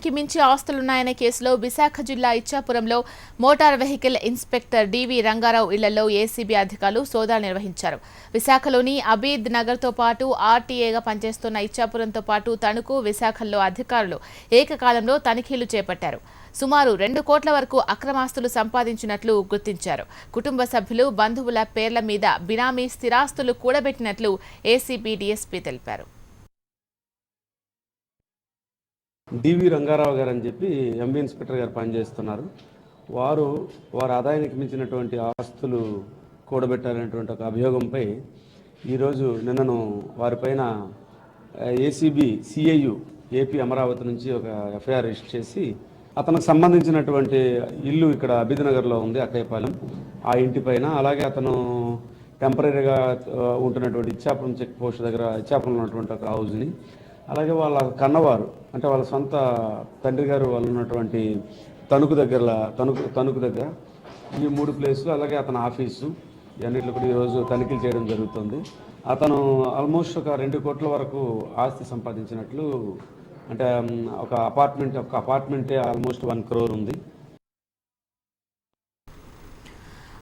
ఆదాయానికి మించి ఆస్తులున్నాయనే కేసులో విశాఖ జిల్లా ఇచ్చాపురంలో మోటార్ వెహికల్ ఇన్స్పెక్టర్ డివి రంగారావు ఇళ్లలో ఏసీబీ అధికారులు సోదాలు నిర్వహించారు. విశాఖలోని అబీద్ నగర్తో పాటు ఆర్టీఏగా పనిచేస్తున్న ఇచ్చాపురంతో పాటు తణుకు, విశాఖల్లో అధికారులు ఏకకాలంలో తనిఖీలు చేపట్టారు. సుమారు 2 కోట్ల వరకు అక్రమాస్తులు సంపాదించినట్లు గుర్తించారు. కుటుంబ సభ్యులు, బంధువుల పేర్ల మీద బినామీ స్థిరాస్తులు కూడబెట్టినట్లు ఏసీబీ డీఎస్పీ తెలిపారు. డివి రంగారావు గారు అని చెప్పి ఎంబీ ఇన్స్పెక్టర్ గారు పనిచేస్తున్నారు. వారి ఆదాయానికి మించినటువంటి ఆస్తులు కూడబెట్టాలనేటువంటి ఒక అభియోగంపై ఈరోజు నిన్నను వారిపైన ఏసీబీ సిఐయు ఏపీ అమరావతి నుంచి ఒక ఎఫ్ఐఆర్ రిజిస్టర్ చేసి అతనికి సంబంధించినటువంటి ఇల్లు ఇక్కడ అబీద్నగర్లో ఉంది, అక్కయ్యపాలెం, ఆ ఇంటిపైన, అలాగే అతను టెంపరీగా ఉంటున్నటువంటి ఇచ్చాపురం చెక్ పోస్ట్ దగ్గర ఇచ్చాపురంలో ఉన్నటువంటి ఒక హౌస్ని, అలాగే వాళ్ళ కన్నవారు అంటే వాళ్ళ సొంత తండ్రి గారు వాళ్ళు ఉన్నటువంటి తణుకు దగ్గర ఈ 3 ప్లేసులు, అలాగే అతని ఆఫీసు, ఇవన్నిట్లో కూడా ఈరోజు తనిఖీలు చేయడం జరుగుతుంది. అతను ఆల్మోస్ట్ ఒక 2 కోట్ల వరకు ఆస్తి సంపాదించినట్లు, అంటే ఒక అపార్ట్మెంటే ఆల్మోస్ట్ 1 crore ఉంది.